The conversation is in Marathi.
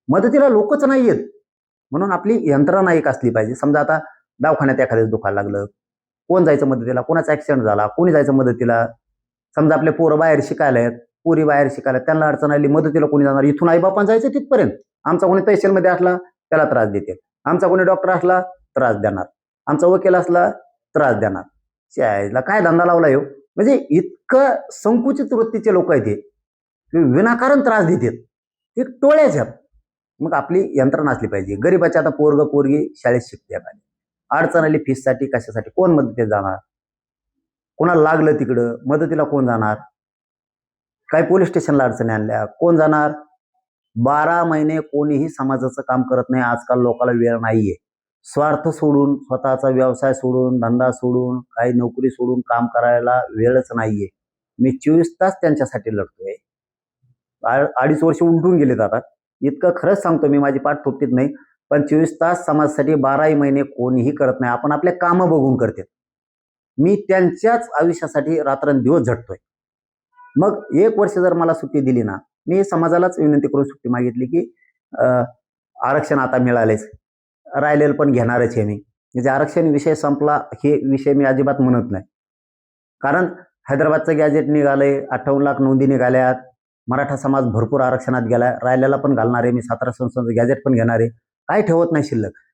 मदतीला लोकच नाही आहेत. म्हणून आपली यंत्रणा एक असली पाहिजे. समजा आता दवाखान्यात एखाद्याचं दुखायला लागलं, कोण जायचं मदतीला? कोणाचा ॲक्सिडेंट झाला, कोणी जायचं मदतीला? समजा आपले पोरं बाहेर शिकायला आहेत, पोरी बाहेर शिकायला आहेत, त्यांना अडचण आली, मदतीला कोणी जाणार? इथून आई-बापानं जायचं तिथपर्यंत. आमचा कोणी तहसीलमध्ये असला त्याला त्रास देतील. आमचा कोणी डॉक्टर असला त्रास देणार. आमचा वकील असला त्रास देणार. शाळेला काय धंदा लावला ह्यो? म्हणजे इतकं संकुचित वृत्तीचे लोक आहेत हे, की विनाकारण त्रास देतात. ते टोळ्याच आहेत. मग आपली यंत्रणा असली पाहिजे. गरीबाची आता पोरग पोरगी शाळेत शिकतात, अडचण आली फीससाठी कशासाठी, कोण मदतीला जाणार? कोणाला लागलं तिकडं मदतीला कोण जाणार? काही पोलीस स्टेशनला अडचणी आणल्या कोण जाणार? 12 महिने कोणीही समाजाचं काम करत नाही. आजकाल लोकांना वेळ नाहीये. स्वार्थ सोडून, स्वतःचा व्यवसाय सोडून, धंदा सोडून, काही नोकरी सोडून काम करायला वेळच नाहीये. मी 24 तास त्यांच्यासाठी लढतोय. 2.5 वर्ष उलटून गेलेत आता. इतकं खरंच सांगतो मी, माझी पाठ थोपटीत नाही. पण 24 तास समाजासाठी 12 महिने कोणीही करत नाही. आपण आपल्या कामं बघून करते. मी त्यांच्याच आयुष्यासाठी रात्रंदिवस झटतोय. मग 1 वर्ष जर मला सुट्टी दिली ना, मी समाजालाच विनंती करून सुट्टी मागितली की आरक्षण आता मिळालेच, राहिलेलं पण घेणारच आहे मी. म्हणजे आरक्षण विषय संपला हे विषय मी अजिबात म्हणत नाही. कारण हैदराबादचं गॅजेट निघालंय, 58 लाख नोंदी निघाल्यात, मराठा समाज भरपूर आरक्षणात गेलाय, राहिलेला पण घालणार आहे मी, 17 संस्थांचं गॅजेट पण घेणार आहे. काय ठेवत नाही शिल्लक.